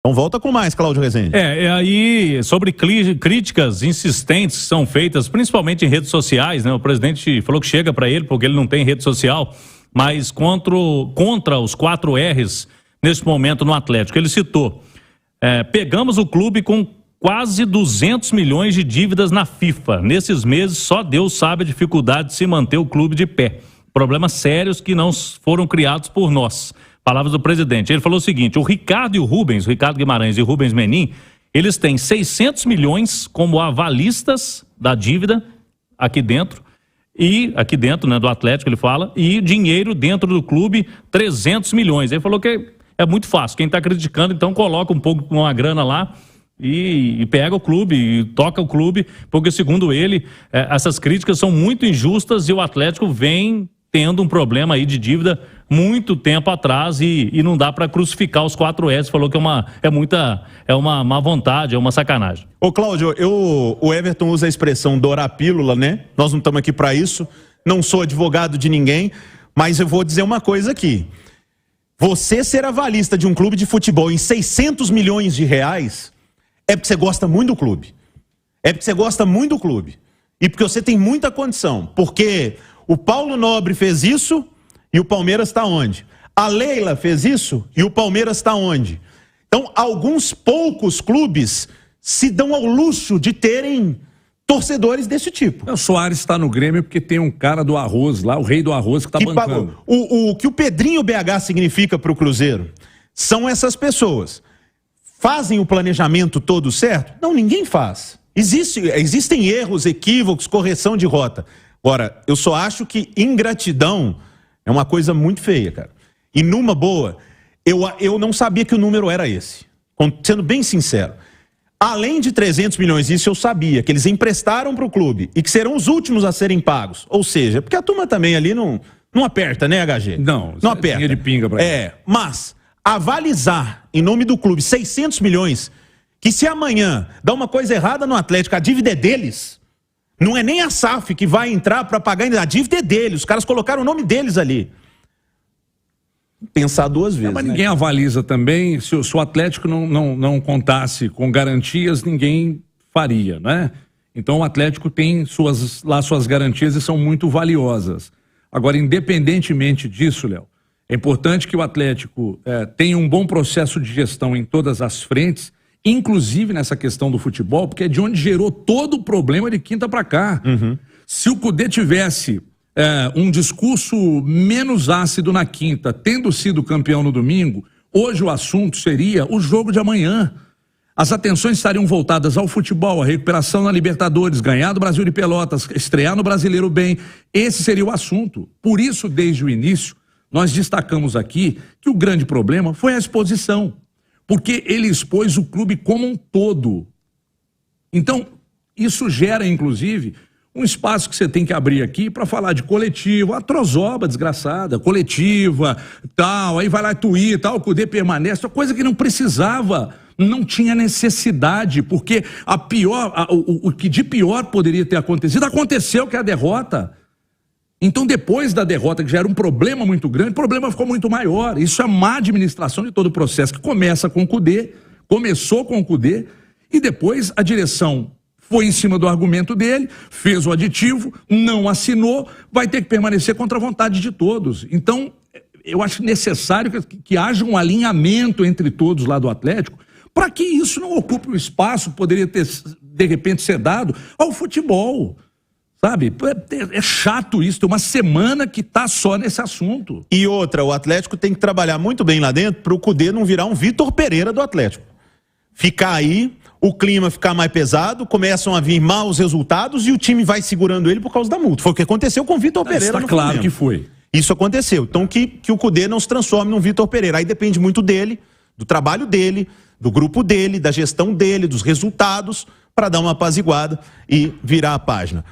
Então volta com mais, Cláudio Rezende. Aí sobre críticas insistentes que são feitas, principalmente em redes sociais, né? O presidente falou que chega para ele porque ele não tem rede social, mas contra os 4 R's nesse momento no Atlético. Ele citou, pegamos o clube com quase 200 milhões de dívidas na FIFA. Nesses meses, só Deus sabe a dificuldade de se manter o clube de pé. Problemas sérios que não foram criados por nós. Palavras do presidente. Ele falou o seguinte, o Ricardo Guimarães e o Rubens Menin, eles têm 600 milhões como avalistas da dívida aqui dentro, né, do Atlético, ele fala, e dinheiro dentro do clube, 300 milhões. Ele falou que é muito fácil. Quem está criticando, então coloca um pouco uma grana lá e pega o clube, e toca o clube, porque segundo ele, essas críticas são muito injustas e o Atlético vem tendo um problema aí de dívida muito tempo atrás e não dá para crucificar os 4 S. Falou que é uma má vontade, é uma sacanagem. Ô Cláudio, o Everton usa a expressão dourar a pílula, né? Nós não estamos aqui para isso, não sou advogado de ninguém, mas eu vou dizer uma coisa aqui. Você ser avalista de um clube de futebol em 600 milhões de reais é porque você gosta muito do clube. É porque você gosta muito do clube. E porque você tem muita condição. Porque o Paulo Nobre fez isso e o Palmeiras está onde? A Leila fez isso e o Palmeiras está onde? Então, alguns poucos clubes se dão ao luxo de terem torcedores desse tipo. O Soares está no Grêmio porque tem um cara do arroz lá, o rei do arroz que está bancando. O que o Pedrinho BH significa para o Cruzeiro são essas pessoas. Fazem o planejamento todo certo? Não, ninguém faz. Existem erros, equívocos, correção de rota. Agora, eu só acho que ingratidão é uma coisa muito feia, cara. E numa boa, eu não sabia que o número era esse. Sendo bem sincero. Além de 300 milhões, isso eu sabia, que eles emprestaram para o clube e que serão os últimos a serem pagos. Ou seja, porque a turma também ali não aperta, né, HG? Não aperta. Dinheiro de pinga pra ele. Mas avalizar em nome do clube 600 milhões, que se amanhã dá uma coisa errada no Atlético, a dívida é deles. Não é nem a SAF que vai entrar para pagar, a dívida é deles. Os caras colocaram o nome deles ali. Pensar 2 vezes. Mas ninguém avaliza também. Se o Atlético não contasse com garantias, ninguém faria, né? Então o Atlético tem suas garantias e são muito valiosas. Agora, independentemente disso, Léo, é importante que o Atlético tenha um bom processo de gestão em todas as frentes, inclusive nessa questão do futebol, porque é de onde gerou todo o problema de quinta para cá. Uhum. Se o Cudê tivesse um discurso menos ácido na quinta, tendo sido campeão no domingo, hoje o assunto seria o jogo de amanhã. As atenções estariam voltadas ao futebol, à recuperação na Libertadores, ganhar do Brasil de Pelotas, estrear no Brasileiro bem. Esse seria o assunto. Por isso, desde o início, nós destacamos aqui que o grande problema foi a exposição. Porque ele expôs o clube como um todo. Então, isso gera, inclusive, um espaço que você tem que abrir aqui para falar de coletivo, a trozoba desgraçada, coletiva, tal, aí vai lá tuir, tal, o Cudê permanece, coisa que não precisava, não tinha necessidade, porque o que de pior poderia ter acontecido, aconteceu, que é a derrota. Então, depois da derrota, que já era um problema muito grande, o problema ficou muito maior. Isso é má administração de todo o processo, que começa com o Cudê, começou com o Cudê, e depois a direção foi em cima do argumento dele, fez o aditivo, não assinou, vai ter que permanecer contra a vontade de todos. Então, eu acho necessário que haja um alinhamento entre todos lá do Atlético, para que isso não ocupe o espaço que poderia ter, de repente, ser dado ao futebol. Sabe, é chato isso, tem uma semana que tá só nesse assunto. E outra, o Atlético tem que trabalhar muito bem lá dentro para o Cudê não virar um Vitor Pereira do Atlético. Ficar aí, o clima ficar mais pesado, começam a vir maus resultados e o time vai segurando ele por causa da multa. Foi o que aconteceu com o Vitor Pereira no claro Flamengo. Que foi. Isso aconteceu. Então que o Cudê não se transforme num Vitor Pereira. Aí depende muito dele, do trabalho dele, do grupo dele, da gestão dele, dos resultados, para dar uma apaziguada e virar a página.